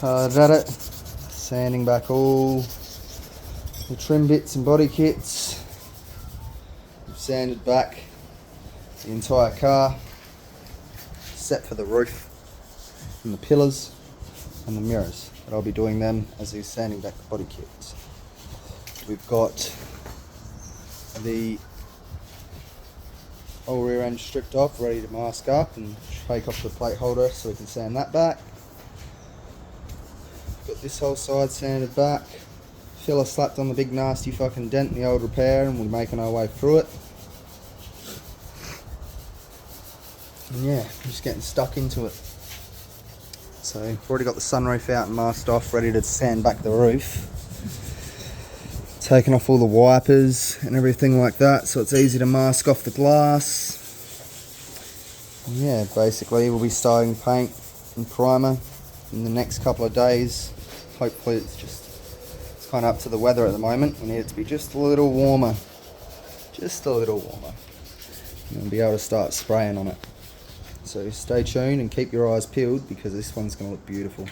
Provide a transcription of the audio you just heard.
hard at it, sanding back all the trim bits and body kits. We've sanded back the entire car, except for the roof and the pillars and the mirrors, but I'll be doing them as he's sanding back the body kits. We've got the whole rear end stripped off, ready to mask up and take off the plate holder so we can sand that back. Got this whole side sanded back. Filler slapped on the big nasty fucking dent in the old repair, and we're making our way through it. And yeah, I'm just getting stuck into it. So we've already got the sunroof out and masked off, ready to sand back the roof. Taking off all the wipers and everything like that, so it's easy to mask off the glass. And yeah, basically we'll be starting paint and primer in the next couple of days. Hopefully it's kind of up to the weather at the moment. We need it to be just a little warmer. Just a little warmer. And we'll be able to start spraying on it. So stay tuned and keep your eyes peeled, because this one's going to look beautiful.